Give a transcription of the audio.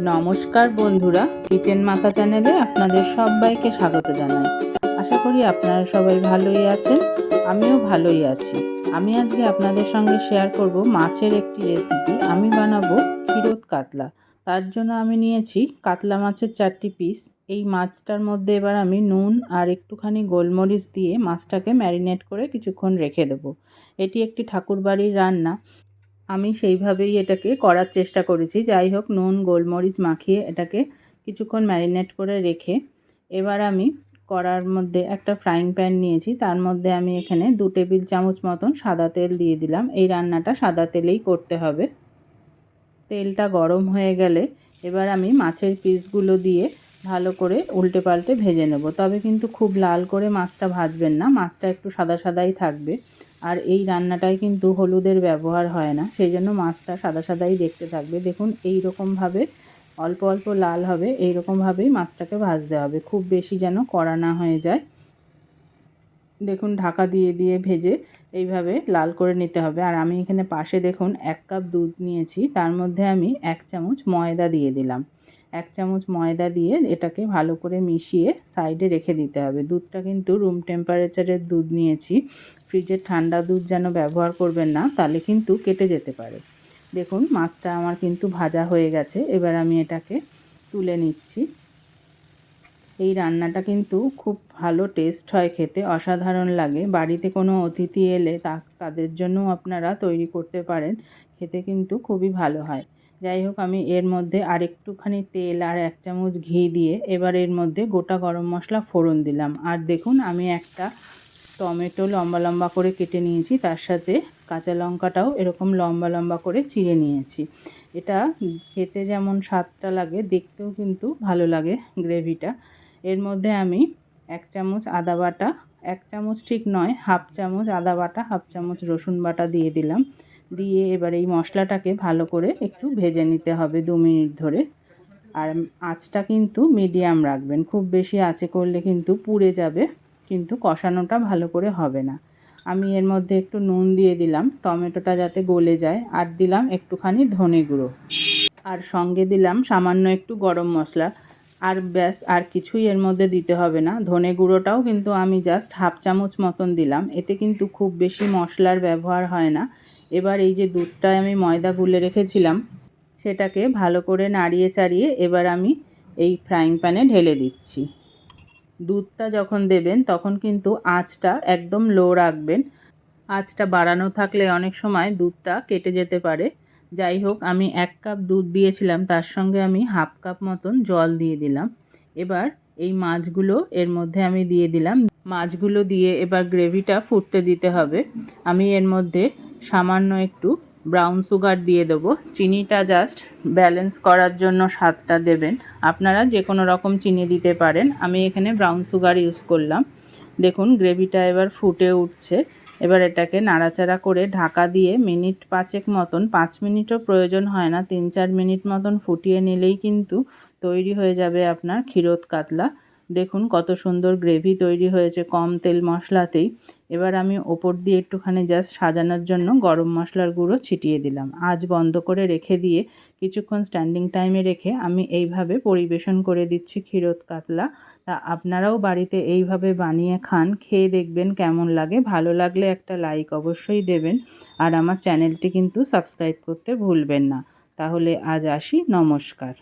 নমস্কার বন্ধুরা, কিচেন মাতা চ্যানেলে আপনাদের সবাইকে স্বাগত জানাই। আশা করি আপনারা সবাই ভালোই আছেন, আমিও ভালোই আছি। আমি আজকে আপনাদের সঙ্গে শেয়ার করব মাছের একটি রেসিপি। আমি বানাবো ক্ষীরোদ কাতলা। তার জন্য আমি নিয়েছি কাতলা মাছের 4টি পিস। এই মাছটার মধ্যে এবার আমি নুন আর একটুখানি গোলমরিচ দিয়ে মাছটাকে ম্যারিনেট করে কিছুক্ষণ রেখে দেবো। এটি একটি ঠাকুরবাড়ির রান্না, আমি সেইভাবেই এটাকে করার চেষ্টা করেছি। যাই হোক, নুন গোলমরিচ মাখিয়ে এটাকে কিছুক্ষণ ম্যারিনেট করে রেখে এবার আমি কড়ার মধ্যে একটা ফ্রাইং প্যান নিয়েছি। তার মধ্যে আমি এখানে 2 টেবিল চামচ মতন সাদা তেল দিয়ে দিলাম। এই রান্নাটা সাদা তেলেই করতে হবে। তেলটা গরম হয়ে গেলে এবার আমি মাছের পিসগুলো দিয়ে ভালো করে উল্টে পাল্টে ভেজে নেব। তবে কিন্তু খুব লাল করে মাছটা ভাজবেন না, মাছটা একটু সাদা সাদাই থাকবে। আর এই রান্নাটায় কিন্তু হলুদের ব্যবহার হয় না, সেই জন্য মাছটা সাদা সাদাই দেখতে থাকবে। দেখুন, এই রকমভাবে অল্প অল্প লাল হবে, এই রকমভাবেই মাছটাকে ভাজতে হবে, খুব বেশি যেন কড়া না হয়ে যায়। দেখুন, ঢাকা দিয়ে দিয়ে ভেজে এইভাবে লাল করে নিতে হবে। আর আমি এখানে পাশে দেখুন 1 কাপ দুধ নিয়েছি, তার মধ্যে আমি 1 চামচ ময়দা দিয়ে দিলাম। 1 চামচ ময়দা দিয়ে এটাকে ভালো করে মিশিয়ে সাইডে রেখে দিতে হবে। দুধটা কিন্তু রুম টেম্পারেচারের দুধ নিয়েছি, ফ্রিজের ঠান্ডা দুধ যেন ব্যবহার করবেন না, তাহলে কিন্তু কেটে যেতে পারে। দেখুন, মাছটা আমার কিন্তু ভাজা হয়ে গেছে, এবার আমি এটাকে তুলে নিচ্ছি। এই রান্নাটা কিন্তু খুব ভালো টেস্ট হয়, খেতে অসাধারণ লাগে। বাড়িতে কোনো অতিথি এলে তাদের জন্যও আপনারা তৈরি করতে পারেন, খেতে কিন্তু খুবই ভালো হয়। যাই হোক, আমি এর মধ্যে আরেকটুখানি তেল আর 1 চামচ ঘি দিয়ে এবার এর মধ্যে গোটা গরম মশলা ফোড়ন দিলাম। আর দেখুন, আমি একটা টমেটো লম্বা লম্বা করে কেটে নিয়েছি, তার সাথে কাঁচা লঙ্কাটাও এরকম লম্বা লম্বা করে চিড়ে নিয়েছি। এটা খেতে যেমন স্বাদটা লাগে, দেখতেও কিন্তু ভালো লাগে গ্রেভিটা। এর মধ্যে আমি 1 চামচ আদা বাটা, 1 চামচ ঠিক নয়, হাফ চামচ আদা বাটা, হাফ চামচ রসুন বাটা দিয়ে দিলাম। দিয়ে এবার এই মশলাটাকে ভালো করে একটু ভেজে নিতে হবে 2 মিনিট ধরে। আর আঁচটা কিন্তু মিডিয়াম রাখবেন, খুব বেশি আঁচে করলে কিন্তু পুড়ে যাবে, কিন্তু কষানোটা ভালো করে হবে না। আমি এর মধ্যে একটু নুন দিয়ে দিলাম টমেটোটা যাতে গলে যায়, আর দিলাম একটুখানি ধনে গুঁড়ো, আর সঙ্গে দিলাম সামান্য একটু গরম মশলা। আর ব্যাস, আর কিছুই এর মধ্যে দিতে হবে না। ধনে গুঁড়োটাও কিন্তু আমি জাস্ট হাফ চামচ মতন দিলাম, এতে কিন্তু খুব বেশি মশলার ব্যবহার হয় না। এবার এই যে দুধটায় আমি ময়দা গুলে রেখেছিলাম, সেটাকে ভালো করে নাড়িয়ে চাড়িয়ে এবার আমি এই ফ্রাইং প্যানে ঢেলে দিচ্ছি। দুধটা যখন দেবেন তখন কিন্তু আঁচটা একদম লো রাখবেন, আঁচটা বাড়ানো থাকলে অনেক সময় দুধটা কেটে যেতে পারে। যাই হোক, আমি 1 কাপ দুধ দিয়েছিলাম, তার সঙ্গে আমি হাফ কাপ মতন জল দিয়ে দিলাম। এবার এই মাছগুলো এর মধ্যে আমি দিয়ে দিলাম। মাছগুলো দিয়ে এবার গ্রেভিটা ফুটতে দিতে হবে। আমি এর মধ্যে সামান্য একটু ব্রাউন সুগার দিয়ে দেবো। চিনিটা জাস্ট ব্যালেন্স করার জন্য স্বাদটা দেবেন, আপনারা যে কোনো রকম চিনি দিতে পারেন, আমি এখানে ব্রাউন সুগার ইউজ করলাম। দেখুন, গ্রেভিটা এবার ফুটে উঠছে। এবার এটাকে নাড়াচাড়া করে ঢাকা দিয়ে মিনিট 5 মতন, 5 মিনিটও প্রয়োজন হয় না, 3-4 মিনিট মতন ফুটিয়ে নিলেই কিন্তু তৈরি হয়ে যাবে আপনার ক্ষীরোদ কাতলা। দেখুন কত সুন্দর গ্রেভি তৈরি হয়েছে কম তেল মশলাতেই। এবার আমি ওপর দিয়ে একটুখানি জাস্ট সাজানোর জন্য গরম মশলার গুঁড়ো ছিটিয়ে দিলাম। আঁচ বন্ধ করে রেখে দিয়ে কিছুক্ষণ স্ট্যান্ডিং টাইমে রেখে আমি এইভাবে পরিবেশন করে দিচ্ছি ক্ষীরোদ কাতলা। তা আপনারাও বাড়িতে এইভাবে বানিয়ে খান, খেয়ে দেখবেন কেমন লাগে। ভালো লাগলে একটা লাইক অবশ্যই দেবেন, আর আমার চ্যানেলটি কিন্তু সাবস্ক্রাইব করতে ভুলবেন না। তাহলে আজ আসি, নমস্কার।